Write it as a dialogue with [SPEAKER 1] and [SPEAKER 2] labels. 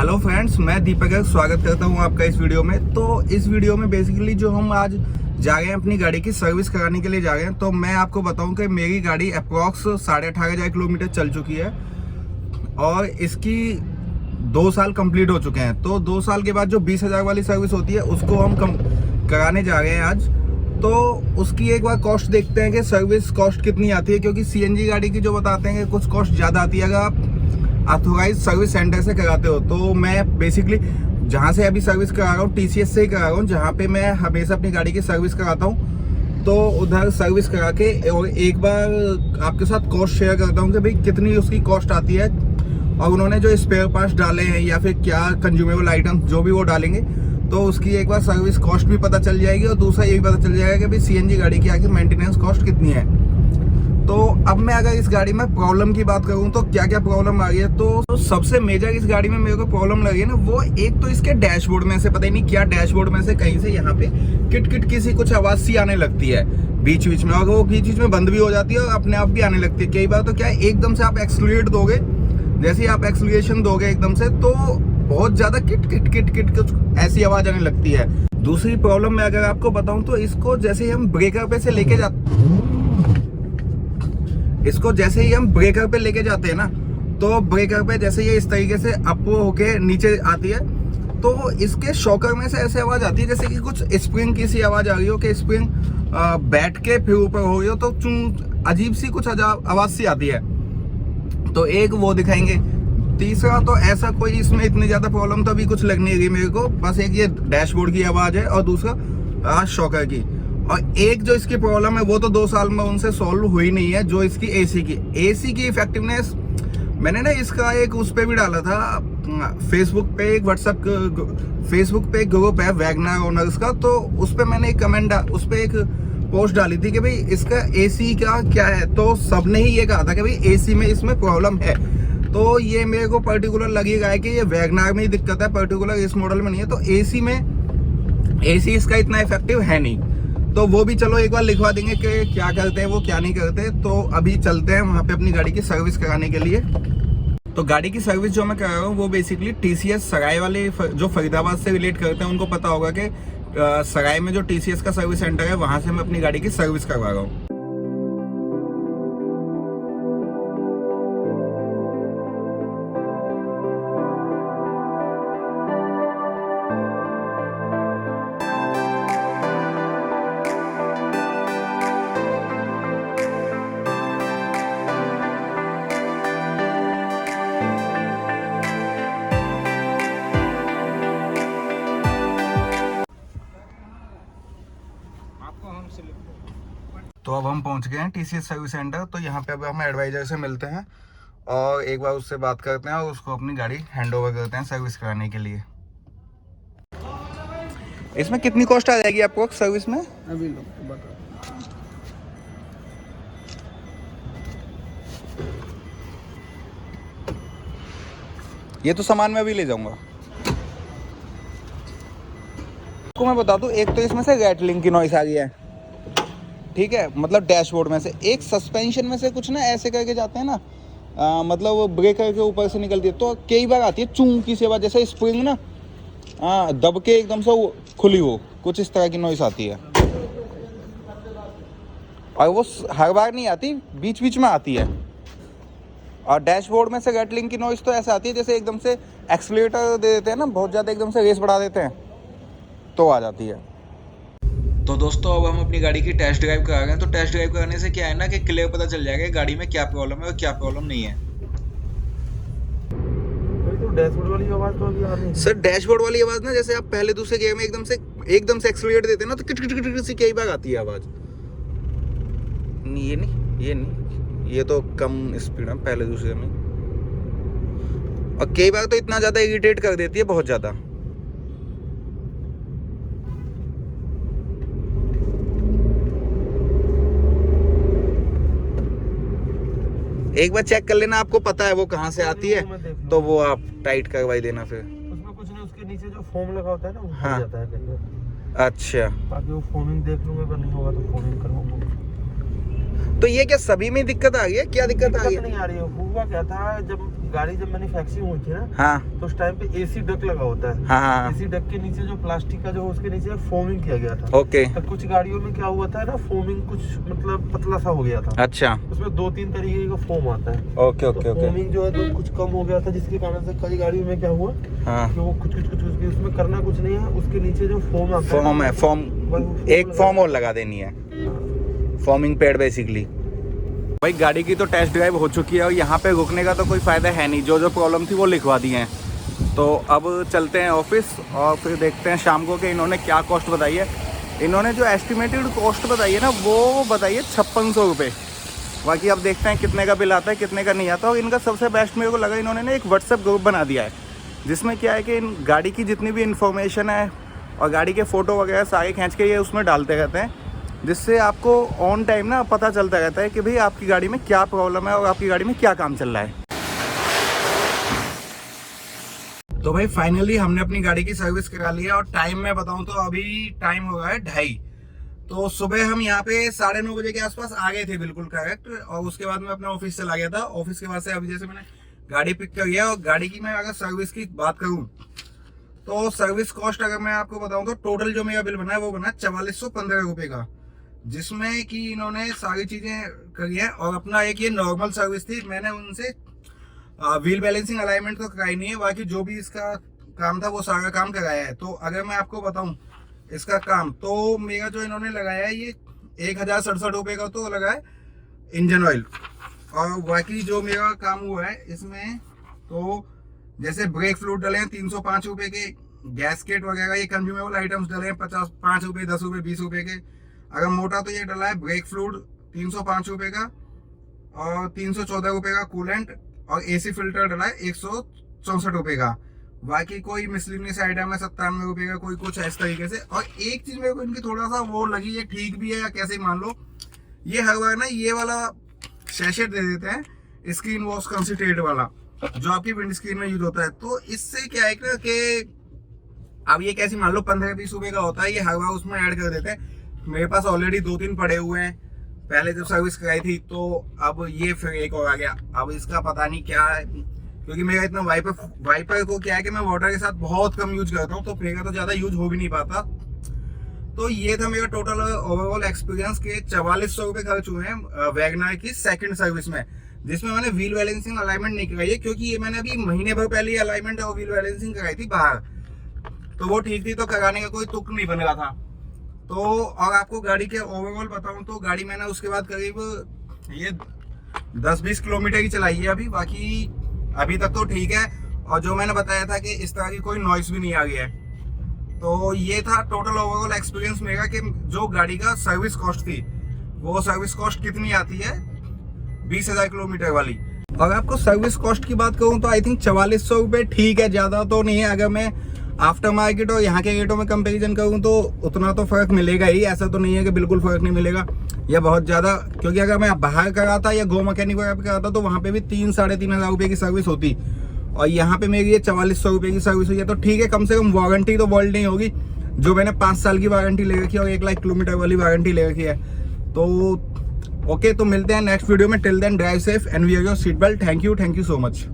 [SPEAKER 1] Hello friends, मैं दीपक है। स्वागत करता हूं आपका इस वीडियो में। तो इस वीडियो में बेसिकली जो हम आज जा रहे हैं अपनी गाड़ी की सर्विस कराने के लिए जा रहे हैं। तो मैं आपको बताऊं कि मेरी गाड़ी अप्रॉक्स 18,500 किलोमीटर चल चुकी है और इसकी 2 साल कंप्लीट हो चुके हैं। तो 2 साल के बाद जो 20,000 वाली सर्विस होती है उसको हम कराने जा रहे हैं आज। तो उसकी एक बार कॉस्ट देखते हैं कि सर्विस कॉस्ट कितनी आती है, क्योंकि सीएनजी गाड़ी की जो बताते हैं कि कुछ कॉस्ट ज़्यादा आती है अगर आप ऑथोराइज सर्विस सेंटर से कराते हो। तो मैं बेसिकली जहाँ से अभी सर्विस करा रहा हूँ टीसीएस से ही करा रहा हूँ, जहाँ पे मैं हमेशा अपनी गाड़ी की सर्विस कराता हूँ। तो उधर सर्विस करा के और एक बार आपके साथ कॉस्ट शेयर करता हूँ कि भाई कितनी उसकी कॉस्ट आती है और उन्होंने जो स्पेयर पार्ट्स डाले हैं या फिर क्या कंज्यूमेबल आइटम्स जो भी वो डालेंगे, तो उसकी एक बार सर्विस कॉस्ट भी पता चल जाएगी और दूसरा ये भी पता चल जाएगा कि भाई सीएनजी गाड़ी की आगे मेंटेनेंस कॉस्ट कितनी है। तो अब मैं अगर इस गाड़ी में प्रॉब्लम की बात करूं तो क्या क्या प्रॉब्लम आ रही है, तो सबसे मेजर इस गाड़ी में मेरे को प्रॉब्लम लगी है ना, वो एक तो इसके डैशबोर्ड में से पता ही नहीं क्या डैशबोर्ड में से कहीं से यहाँ पे किट किट किसी कुछ आवाज सी आने लगती है बीच बीच में, और वो बीच बीच में बंद भी हो जाती है और अपने आप भी आने लगती है। कई बार तो क्या है, एकदम से आप एक्सीलरेट दोगे, जैसे ही आप एक्सीलरेशन दोगे एकदम से, तो बहुत ज्यादा किट किट किट किट कुछ ऐसी आवाज आने लगती है। दूसरी प्रॉब्लम मैं अगर आपको बताऊं तो इसको जैसे ही हम ब्रेकर पे से लेके लेके जाते हैं ना, तो ब्रेकर पे जैसे ये इस तरीके से अप होके नीचे आती है, तो इसके शॉकर में से ऐसे आवाज आती है जैसे कि कुछ स्प्रिंग की सी आवाज आ रही हो, कि स्प्रिंग बैठ के फिर ऊपर हो रही हो, तो अजीब सी कुछ आवाज सी आती है। तो एक वो दिखाएंगे। तीसरा तो ऐसा कोई इसमें इतनी ज्यादा प्रॉब्लम तो अभी कुछ लग नहीं रही मेरे को, बस एक ये डैशबोर्ड की आवाज है और दूसरा शॉकर की। और एक जो इसकी प्रॉब्लम है वो तो 2 साल में उनसे सॉल्व हुई नहीं है, जो इसकी एसी की इफेक्टिवनेस। मैंने ना इसका एक उस पे भी डाला था फेसबुक पे, एक फेसबुक पे एक ग्रुप है वैगनर ओनर्स का, तो उस पे मैंने एक उस पे एक पोस्ट डाली थी कि भाई इसका एसी का क्या है, तो सबने ही ये कहा था कि भाई एसी में इसमें प्रॉब्लम है। तो ये मेरे को पर्टिकुलर लगेगा है कि ये वैगनर में ही दिक्कत है, पर्टिकुलर इस मॉडल में नहीं है। तो एसी इसका इतना इफेक्टिव है नहीं। तो वो भी चलो एक बार लिखवा देंगे कि क्या करते हैं वो क्या नहीं करते। तो अभी चलते हैं वहाँ पे अपनी गाड़ी की सर्विस कराने के लिए। तो गाड़ी की सर्विस जो मैं करा रहा हूँ वो बेसिकली टीसीएस सराय वाले जो फरीदाबाद से रिलेट करते हैं उनको पता होगा कि सराय में जो टीसीएस का सर्विस सेंटर है वहाँ से मैं अपनी गाड़ी की सर्विस करवा रहा हूँ। तो अब हम पहुंच गए हैं टीसीएस सर्विस सेंटर। तो यहाँ पे अब हम एडवाइजर से मिलते हैं और एक बार उससे बात करते हैं और उसको अपनी गाड़ी हैंड ओवर करते हैं सर्विस कराने के लिए। इसमें कितनी कॉस्ट आ जाएगी आपको सर्विस में?
[SPEAKER 2] अभी लोग बता।
[SPEAKER 1] ये तो सामान मैं अभी ले जाऊंगा। आपको मैं बता दूं, एक तो इसमें से रैटलिंग की नॉइस आ रही है, ठीक है, मतलब डैशबोर्ड में से। एक सस्पेंशन में से कुछ ना ऐसे करके जाते हैं ना, मतलब वो ब्रेकर के ऊपर से निकलती है, तो कई बार आती है चूं की सेवा, जैसे स्प्रिंग ना दब के एकदम से खुली हो, कुछ इस तरह की नॉइस आती है। और वो हर बार नहीं आती, बीच बीच में आती है। और डैशबोर्ड में से रैटलिंग की नॉइस तो ऐसा आती है जैसे एकदम से एक्सीलरेटर दे देते हैं ना, बहुत ज़्यादा एकदम से रेस बढ़ा देते हैं, तो आ जाती है। तो दोस्तों अब हम अपनी गाड़ी की टेस्ट ड्राइव करा रहे हैं। तो टेस्ट ड्राइव कराने से क्या है ना कि क्लियर पता चल जाएगा गाड़ी में क्या प्रॉब्लम है और क्या प्रॉब्लम नहीं है।
[SPEAKER 2] तो डैशबोर्ड वाली आवाज तो अभी आ रही है
[SPEAKER 1] सर, डैशबोर्ड वाली आवाज ना, जैसे आप पहले दूसरे गियर में एकदम से एक्सीलरेट देते हैं ना, तो किट किट किट सी कई बार आती है आवाज। ये नहीं, ये तो कम स्पीड है पहले दूसरे में, और कई बार तो इतना ज्यादा इरिटेट कर देती है, बहुत ज्यादा। एक बार चेक कर लेना, आपको पता है वो कहाँ से आती है, तो वो आप टाइट करवाई देना फिर।
[SPEAKER 2] उसमें कुछ नहीं, उसके नीचे जो फोम लगा होता है ना वो
[SPEAKER 1] हाँ।
[SPEAKER 2] जाता है कहीं बार।
[SPEAKER 1] अच्छा,
[SPEAKER 2] बाकी वो फोमिंग देख लूंगा, अगर नहीं होगा तो फोमिंग करवाऊंगा।
[SPEAKER 1] तो ये क्या सभी में दिक्कत आ गई है? क्या दिक्कत आ गई है?
[SPEAKER 2] नहीं आ रही है। हुआ क्या था, जब गाड़ी जब मैन्युफैक्चरिंग हुई थी ना,
[SPEAKER 1] हाँ
[SPEAKER 2] तो उस टाइम पे एसी डक लगा होता है।
[SPEAKER 1] हाँ हाँ
[SPEAKER 2] एसी डक के नीचे जो प्लास्टिक का जो उसके नीचे फोमिंग किया गया था।
[SPEAKER 1] ओके
[SPEAKER 2] तो कुछ गाड़ियों में क्या हुआ था ना, फोमिंग कुछ मतलब पतला सा हो गया था।
[SPEAKER 1] अच्छा
[SPEAKER 2] उसमें 2-3 तरीके का फोम आता है।
[SPEAKER 1] ओके ओके
[SPEAKER 2] तो
[SPEAKER 1] ओके
[SPEAKER 2] फोमिंग जो है तो कुछ कम हो गया था, जिसके कारण से कई गाड़ियों में क्या हुआ
[SPEAKER 1] हाँ
[SPEAKER 2] कि वो कुछ उसमें करना कुछ नहीं है, उसके नीचे जो फोम आता है,
[SPEAKER 1] फॉर्म है फॉर्म एक फॉर्म और लगा देनी है, फॉर्मिंग पैड बेसिकली। भाई गाड़ी की तो टेस्ट ड्राइव हो चुकी है और यहाँ पे रुकने का तो कोई फ़ायदा है नहीं, जो जो प्रॉब्लम थी वो लिखवा दी हैं। तो अब चलते हैं ऑफिस और फिर देखते हैं शाम को कि इन्होंने क्या कॉस्ट बताई है। इन्होंने जो एस्टिमेटेड कॉस्ट बताई है ना वो बताई है 5600 रुपये। बाकी अब देखते हैं कितने का बिल आता है कितने का नहीं आता। और इनका सबसे बेस्ट मेरे को लगा, इन्होंने ना एक व्हाट्सएप ग्रुप बना दिया है जिसमें क्या है कि इन गाड़ी की जितनी भी इन्फॉर्मेशन है और गाड़ी के फ़ोटो वगैरह सारे खींच के ये उसमें डालते रहते हैं, जिससे आपको ऑन टाइम ना पता चलता रहता है कि भाई आपकी गाड़ी में क्या प्रॉब्लम है और आपकी गाड़ी में क्या काम चल रहा है। तो भाई फाइनली हमने अपनी गाड़ी की सर्विस करा ली है और टाइम में बताऊं तो अभी टाइम हो गया है 2:30। तो सुबह हम यहाँ पे 9:30 बजे के आसपास आ गए थे बिल्कुल करेक्ट। और उसके बाद मैं अपने ऑफिस चला गया था। ऑफिस के बाद से अभी जैसे मैंने गाड़ी पिक कर गया। और गाड़ी की मैं अगर सर्विस की बात करूँ तो सर्विस कॉस्ट अगर मैं आपको बताऊं तो टोटल जो मेरा बिल बना है वो बना 4415 रुपये का, जिसमें कि इन्होंने सारी चीज़ें करी है। और अपना एक ये नॉर्मल सर्विस थी, मैंने उनसे व्हील बैलेंसिंग अलाइनमेंट तो कराई नहीं है, बाकी जो भी इसका काम था वो सारा काम कराया है। तो अगर मैं आपको बताऊं इसका काम, तो मेरा जो इन्होंने लगाया है ये 1067 रुपये का तो लगा है इंजन ऑयल। और बाकी जो मेरा काम हुआ है इसमें, तो जैसे ब्रेक फ्लूइड डले हैं 305 रुपये के, गैसकेट वगैरह ये कंज्यूमेबल आइटम्स डले हैं 5 रुपये 10 रुपये 20 रुपये के। अगर मोटा तो ये डला है ब्रेक फ्लूइड 305 रुपये का और 314 रुपये का कूलेंट, और एसी फिल्टर डला है 164 रुपये का। बाकी कोई मिसलिनियस आइटम है 97 रुपये का, कोई कुछ इस तरीके से। और एक चीज मेरे को इनकी थोड़ा सा वो लगी, ये ठीक भी है या कैसे मान लो, ये हर बार ना ये वाला सैशेट दे देते हैं स्क्रीन वॉश कंसंट्रेट वाला, जो आपकी विंड स्क्रीन में यूज होता है। तो इससे क्या है ना कि अब ये कैसे मान लो 15-20 रुपये का होता है, ये हर बार उसमें ऐड कर देते हैं। मेरे पास ऑलरेडी 2-3 पड़े हुए हैं पहले जब सर्विस कराई थी, तो अब ये फिर एक और आ गया। अब इसका पता नहीं क्या है, क्योंकि मेरा इतना वाइपर को क्या है कि मैं वाटर के साथ बहुत कम यूज करता हूँ, तो फेंका तो ज्यादा यूज हो भी नहीं पाता। तो ये था मेरा टोटल ओवरऑल एक्सपीरियंस के 4400 रुपये खर्च हुए हैं वैगनर की सेकंड सर्विस में, जिसमें मैंने व्हील बैलेंसिंग अलाइनमेंट नहीं कराई है, क्योंकि ये मैंने अभी महीने भर पहले अलाइनमेंट और व्हील बैलेंसिंग कराई थी बाहर, तो वो ठीक थी, तो कराने का कोई तुक नहीं बन रहा था। तो और आपको गाड़ी के ओवरऑल बताऊं तो गाड़ी मैंने उसके बाद करीब ये 10-20 किलोमीटर ही चलाई है अभी, बाकी अभी तक तो ठीक है। और जो मैंने बताया था कि इस तरह की कोई नॉइस भी नहीं आ गया है। तो ये था टोटल ओवरऑल एक्सपीरियंस मेरा कि जो गाड़ी का सर्विस कॉस्ट थी, वो सर्विस कॉस्ट कितनी आती है 20,000 किलोमीटर वाली। और आपको सर्विस कॉस्ट की बात करूं तो आई थिंक 4400 रुपये ठीक है, ज़्यादा तो नहीं है। अगर मैं आफ्टर मार्केट और यहाँ के रेटों में कंपैरिजन करूँ तो उतना तो फर्क मिलेगा ही, ऐसा तो नहीं है कि बिल्कुल फर्क नहीं मिलेगा या बहुत ज़्यादा। क्योंकि अगर मैं बाहर कराता या गो मैकेनिक वगैरह पे कराता तो वहाँ पे भी 3-3,500 रुपये की सर्विस होती, और यहाँ पे मेरी ये 4400 रुपये की सर्विस हुई है। तो ठीक है, कम से कम वारंटी तो वर्ल्ड नहीं होगी, जो मैंने 5 साल की वारंटी ले रखी है और 1 लाख किलोमीटर वाली वारंटी ले रखी है। तो ओके, तो मिलते हैं नेक्स्ट वीडियो में। Till then drive safe and wear your seat belt. Thank you so much.